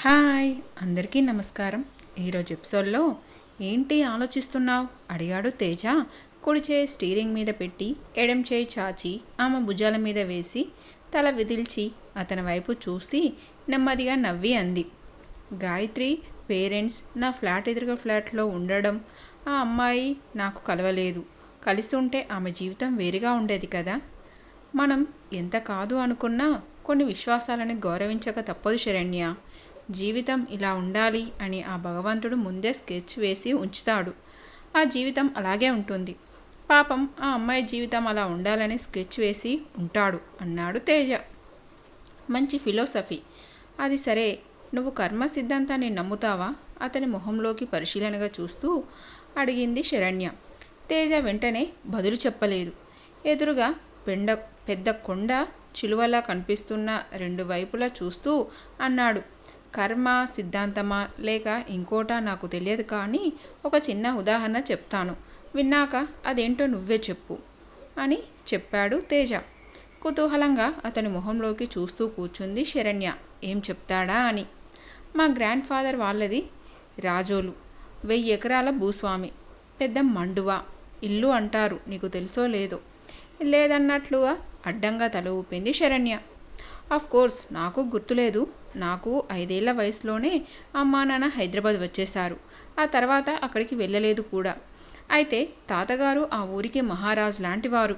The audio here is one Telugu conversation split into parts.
హాయ్ అందరికీ నమస్కారం. ఈరోజు ఎపిసోడ్లో ఏంటి ఆలోచిస్తున్నావు అడిగాడు తేజ. కుడి చేయి స్టీరింగ్ మీద పెట్టి ఎడం చేయి చాచి ఆమె భుజాల మీద వేసి తల విదిల్చి అతని వైపు చూసి నెమ్మదిగా నవ్వి అంది. గాయత్రి పేరెంట్స్ నా ఫ్లాట్ ఎదురుగా ఫ్లాట్లో ఉండడం, ఆ అమ్మాయి నాకు కలవలేదు. కలిసి ఉంటే ఆమె జీవితం వేరుగా ఉండేది కదా. మనం ఎంత కాదు అనుకున్నా కొన్ని విశ్వాసాలను గౌరవించక తప్పదు శరణ్య. జీవితం ఇలా ఉండాలి అని ఆ భగవంతుడు ముందే స్కెచ్ వేసి ఉంచుతాడు. ఆ జీవితం అలాగే ఉంటుంది. పాపం ఆ అమ్మాయి జీవితం అలా ఉండాలని స్కెచ్ వేసి ఉంటాడు అన్నాడు తేజ. మంచి ఫిలాసఫీ. అది సరే, నువ్వు కర్మ సిద్ధాంతాన్ని నమ్ముతావా? అతని మొహంలోకి పరిశీలనగా చూస్తూ అడిగింది శరణ్య. తేజ వెంటనే బదులు చెప్పలేదు. ఎదురుగా పెద్ద కొండ చిలువలా కనిపిస్తున్న రెండు వైపులా చూస్తూ అన్నాడు. కర్మ సిద్ధాంతమా లేక ఇంకోటా నాకు తెలియదు, కానీ ఒక చిన్న ఉదాహరణ చెప్తాను, విన్నాక అదేంటో నువ్వే చెప్పు అని చెప్పాడు తేజ. కుతూహలంగా అతని మొహంలోకి చూస్తూ కూర్చుంది శరణ్య. ఏం చెప్తాడా అని. మా గ్రాండ్ ఫాదర్ వాళ్ళది రాజోలు, 1000 ఎకరాల భూస్వామి, పెద్ద మండువా ఇల్లు అంటారు, నీకు తెలుసో లేదో. లేదన్నట్లుగా అడ్డంగా తల ఊపింది శరణ్య. ఆఫ్ కోర్స్ నాకు గుర్తులేదు. నాకు 5 ఏళ్ల వయసులోనే అమ్మా నాన్న హైదరాబాద్ వచ్చేశారు. ఆ తర్వాత అక్కడికి వెళ్ళలేదు కూడా. అయితే తాతగారు ఆ ఊరికి మహారాజు లాంటివారు.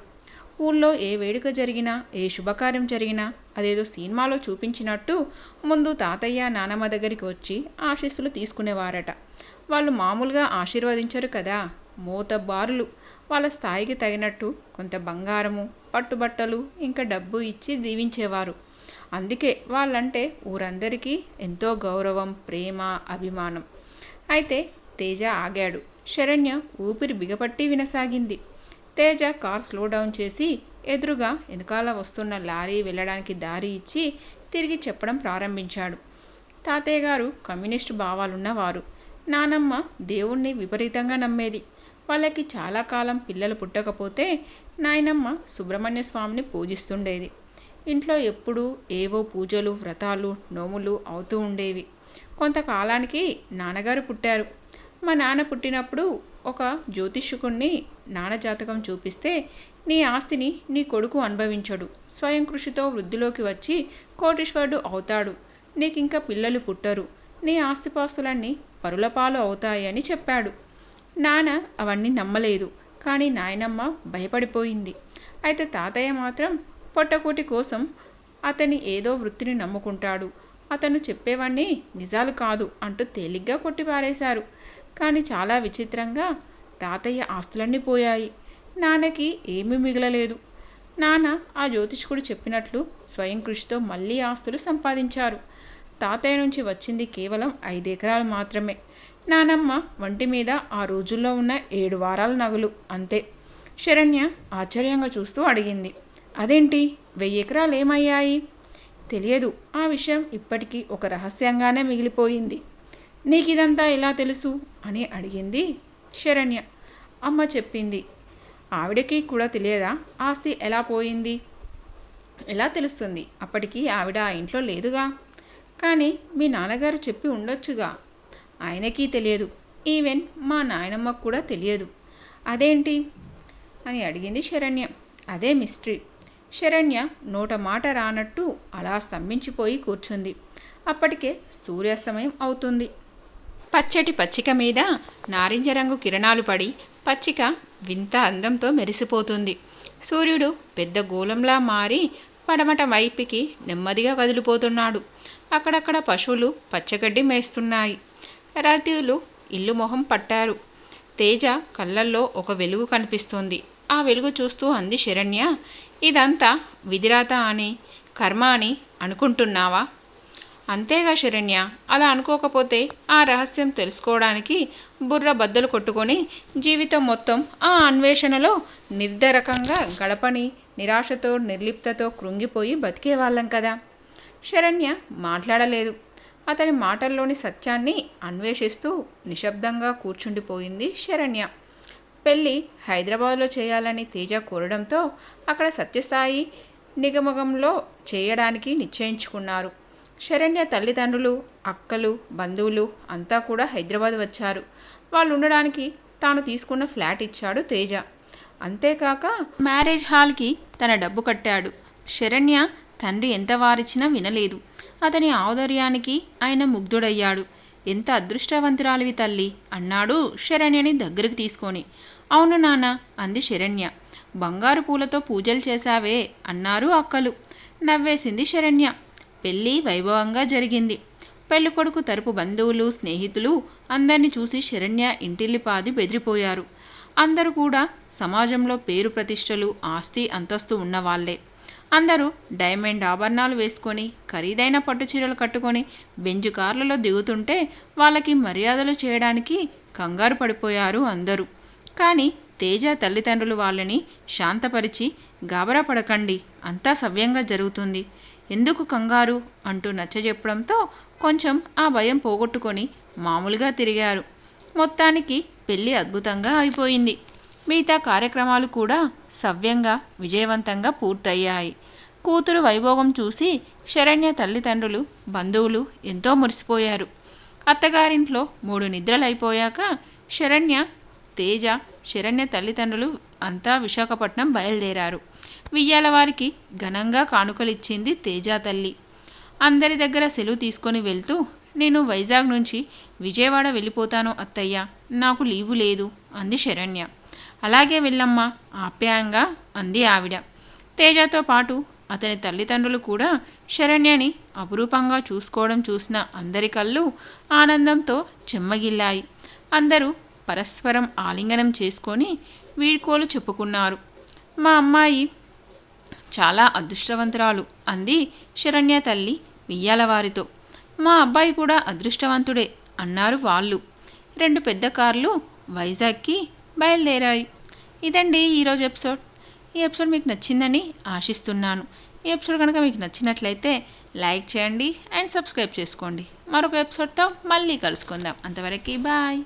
ఊళ్ళో ఏ వేడుక జరిగినా, ఏ శుభకార్యం జరిగినా అదేదో సినిమాలో చూపించినట్టు ముందు తాతయ్య నానమ్మ దగ్గరికి వచ్చి ఆశీస్సులు తీసుకునేవారట. వాళ్ళు మామూలుగా ఆశీర్వదించరు కదా, మోతబారులు. వాళ్ళ స్థాయికి తగినట్టు కొంత బంగారము, పట్టుబట్టలు, ఇంకా డబ్బు ఇచ్చి దీవించేవారు. అందుకే వాళ్ళంటే ఊరందరికీ ఎంతో గౌరవం, ప్రేమ, అభిమానం. అయితే తేజ ఆగాడు. శరణ్య ఊపిరి బిగపట్టి వినసాగింది. తేజ కార్ స్లో డౌన్ చేసి ఎదురుగా వెనకాల వస్తున్న లారీ వెళ్ళడానికి దారి ఇచ్చి తిరిగి చెప్పడం ప్రారంభించాడు. తాతయ్య గారు కమ్యూనిస్టు భావాలున్నవారు. నానమ్మ దేవుణ్ణి విపరీతంగా నమ్మేది. వాళ్ళకి చాలా కాలం పిల్లలు పుట్టకపోతే నాయనమ్మ సుబ్రహ్మణ్య స్వామిని పూజిస్తుండేది. ఇంట్లో ఎప్పుడూ ఏవో పూజలు, వ్రతాలు, నోములు అవుతూ ఉండేవి. కొంతకాలానికి నాన్నగారు పుట్టారు. మా నాన్న పుట్టినప్పుడు ఒక జ్యోతిష్కుణ్ణి నాన్న జాతకం చూపిస్తే, నీ ఆస్తిని నీ కొడుకు అనుభవించడు, స్వయం కృషితో వృద్ధిలోకి వచ్చి కోటీశ్వరుడు అవుతాడు, నీకింకా పిల్లలు పుట్టరు, నీ ఆస్తిపాస్తులన్నీ పరులపాలు అవుతాయి అని చెప్పాడు. నాన్న అవన్నీ నమ్మలేదు, కానీ నాయనమ్మ భయపడిపోయింది. అయితే తాతయ్య మాత్రం పొట్టకూటి కోసం అతని ఏదో వృత్తిని నమ్ముకుంటాడు, అతను చెప్పేవన్నీ నిజాలు కాదు అంటూ తేలిగ్గా కొట్టిపారేశారు. కానీ చాలా విచిత్రంగా తాతయ్య ఆస్తులన్నీ పోయాయి. నాన్నకి ఏమీ మిగలలేదు. నాన్న ఆ జ్యోతిష్కుడు చెప్పినట్లు స్వయం కృషితో మళ్ళీ ఆస్తులు సంపాదించారు. తాతయ్య నుంచి వచ్చింది కేవలం 5 ఎకరాలు మాత్రమే. నానమ్మ వంటి మీద ఆ రోజుల్లో ఉన్న 7 వారాల నగలు అంతే. శరణ్య ఆశ్చర్యంగా చూస్తూ అడిగింది. అదేంటి, 1000 ఎకరాలు ఏమయ్యాయి? తెలియదు. ఆ విషయం ఇప్పటికీ ఒక రహస్యంగానే మిగిలిపోయింది. నీకిదంతా ఎలా తెలుసు అని అడిగింది శరణ్య. అమ్మ చెప్పింది. ఆవిడకి కూడా తెలియదా ఆస్తి ఎలా పోయింది? ఎలా తెలుస్తుంది? అప్పటికి ఆవిడ ఆ ఇంట్లో లేదుగా. కానీ మీ నాన్నగారు చెప్పి ఉండొచ్చుగా. ఆయనకి తెలియదు. ఈవెన్ మా నాయనమ్మకు కూడా తెలియదు. అదేంటి అని అడిగింది శరణ్య. అదే మిస్టరీ. శరణ్య నోట మాట రానట్టు అలా స్తంభించిపోయి కూర్చుంది. అప్పటికే సూర్యాస్తమయం అవుతుంది. పచ్చటి పచ్చిక మీద నారింజ రంగు కిరణాలు పడి పచ్చిక వింత అందంతో మెరిసిపోతుంది. సూర్యుడు పెద్ద గోళంలా మారి పడమట వైపుకి నెమ్మదిగా కదిలిపోతున్నాడు. అక్కడక్కడ పశువులు పచ్చగడ్డి మేస్తున్నాయి. రైతులు ఇల్లు మొహం పట్టారు. తేజ కళ్ళల్లో ఒక వెలుగు కనిపిస్తుంది. ఆ వెలుగు చూస్తూ అంది శరణ్య. ఇదంతా విధిరాత అని, కర్మ అని అనుకుంటున్నావా? అంతేగా శరణ్య. అలా అనుకోకపోతే ఆ రహస్యం తెలుసుకోవడానికి బుర్ర బద్దలు కొట్టుకొని జీవితం మొత్తం ఆ అన్వేషణలో నిర్ధరకంగా గడపని నిరాశతో, నిర్లిప్తతో కృంగిపోయి బతికేవాళ్ళం కదా. శరణ్య మాట్లాడలేదు. అతని మాటల్లోని సత్యాన్ని అన్వేషిస్తూ నిశ్శబ్దంగా కూర్చుండిపోయింది శరణ్య. పెళ్ళి హైదరాబాద్లో చేయాలని తేజ కోరడంతో అక్కడ సత్యసాయి నిగమగంలో చేయడానికి నిశ్చయించుకున్నారు. శరణ్య తల్లిదండ్రులు, అక్కలు, బంధువులు అంతా కూడా హైదరాబాద్ వచ్చారు. వాళ్ళు ఉండడానికి తాను తీసుకున్న ఫ్లాట్ ఇచ్చాడు తేజ. అంతేకాక మ్యారేజ్ హాల్కి తన డబ్బు కట్టాడు. శరణ్య తండ్రి ఎంత వారిచ్చినా వినలేదు. అతని ఔదార్యానికి ఆయన ముగ్ధుడయ్యాడు. ఎంత అదృష్టవంతురాలివి తల్లి అన్నాడు శరణ్యని దగ్గరికి తీసుకొని. అవును నాన్న అంది శరణ్య. బంగారు పూలతో పూజలు చేశావే అన్నారు అక్కలు. నవ్వేసింది శరణ్య. పెళ్ళి వైభవంగా జరిగింది. పెళ్ళికొడుకు తరపు బంధువులు, స్నేహితులు అందరినీ చూసి శరణ్య ఇంటిల్లిపాది బెదిరిపోయారు. అందరూ కూడా సమాజంలో పేరు ప్రతిష్టలు, ఆస్తి అంతస్తు ఉన్నవాళ్లే. అందరూ డైమండ్ ఆభరణాలు వేసుకొని, ఖరీదైన పట్టుచీరలు కట్టుకొని బెంజు కార్లలో దిగుతుంటే వాళ్ళకి మర్యాదలు చేయడానికి కంగారు పడిపోయారు అందరూ. కానీ తేజ తల్లిదండ్రులు వాళ్ళని శాంతపరిచి, గాబరా పడకండి, అంతా సవ్యంగా జరుగుతుంది, ఎందుకు కంగారు అంటూ నచ్చజెప్పడంతో కొంచెం ఆ భయం పోగొట్టుకొని మామూలుగా తిరిగారు. మొత్తానికి పెళ్ళి అద్భుతంగా అయిపోయింది. మిగతా కార్యక్రమాలు కూడా సవ్యంగా విజయవంతంగా పూర్తయ్యాయి. కూతురు వైభోగం చూసి శరణ్య తల్లిదండ్రులు, బంధువులు ఎంతో మురిసిపోయారు. అత్తగారింట్లో 3 నిద్రలు అయిపోయాక తేజ, శరణ్య తల్లిదండ్రులు అంతా విశాఖపట్నం బయలుదేరారు. వియ్యాల వారికి ఘనంగా కానుకలిచ్చింది తేజ తల్లి. అందరి దగ్గర సెలవు తీసుకొని వెళ్తూ, నేను వైజాగ్ నుంచి విజయవాడ వెళ్ళిపోతాను అత్తయ్య, నాకు లీవు లేదు అంది శరణ్య. అలాగే వెళ్ళమ్మా ఆప్యాయంగా అంది ఆవిడ. తేజతో పాటు అతని తల్లిదండ్రులు కూడా శరణ్యని అపురూపంగా చూసుకోవడం చూసిన అందరి కళ్ళు ఆనందంతో చెమ్మగిల్లాయి. అందరూ పరస్పరం ఆలింగనం చేసుకొని వీడ్కోలు చెప్పుకున్నారు. మా అమ్మాయి చాలా అదృష్టవంతురాలు అంది శరణ్య తల్లి వియ్యాలవారితో. మా అబ్బాయి కూడా అదృష్టవంతుడే అన్నారు వాళ్ళు. 2 పెద్ద కార్లు వైజాగ్కి బయలుదేరాయి. ఇదండి ఈరోజు ఎపిసోడ్. ఈ ఎపిసోడ్ మీకు నచ్చిందని ఆశిస్తున్నాను. ఈ ఎపిసోడ్ కనుక మీకు నచ్చినట్లయితే లైక్ చేయండి అండ్ సబ్స్క్రైబ్ చేసుకోండి. మరొక ఎపిసోడ్తో మళ్ళీ కలుసుకుందాం. అంతవరకు బాయ్.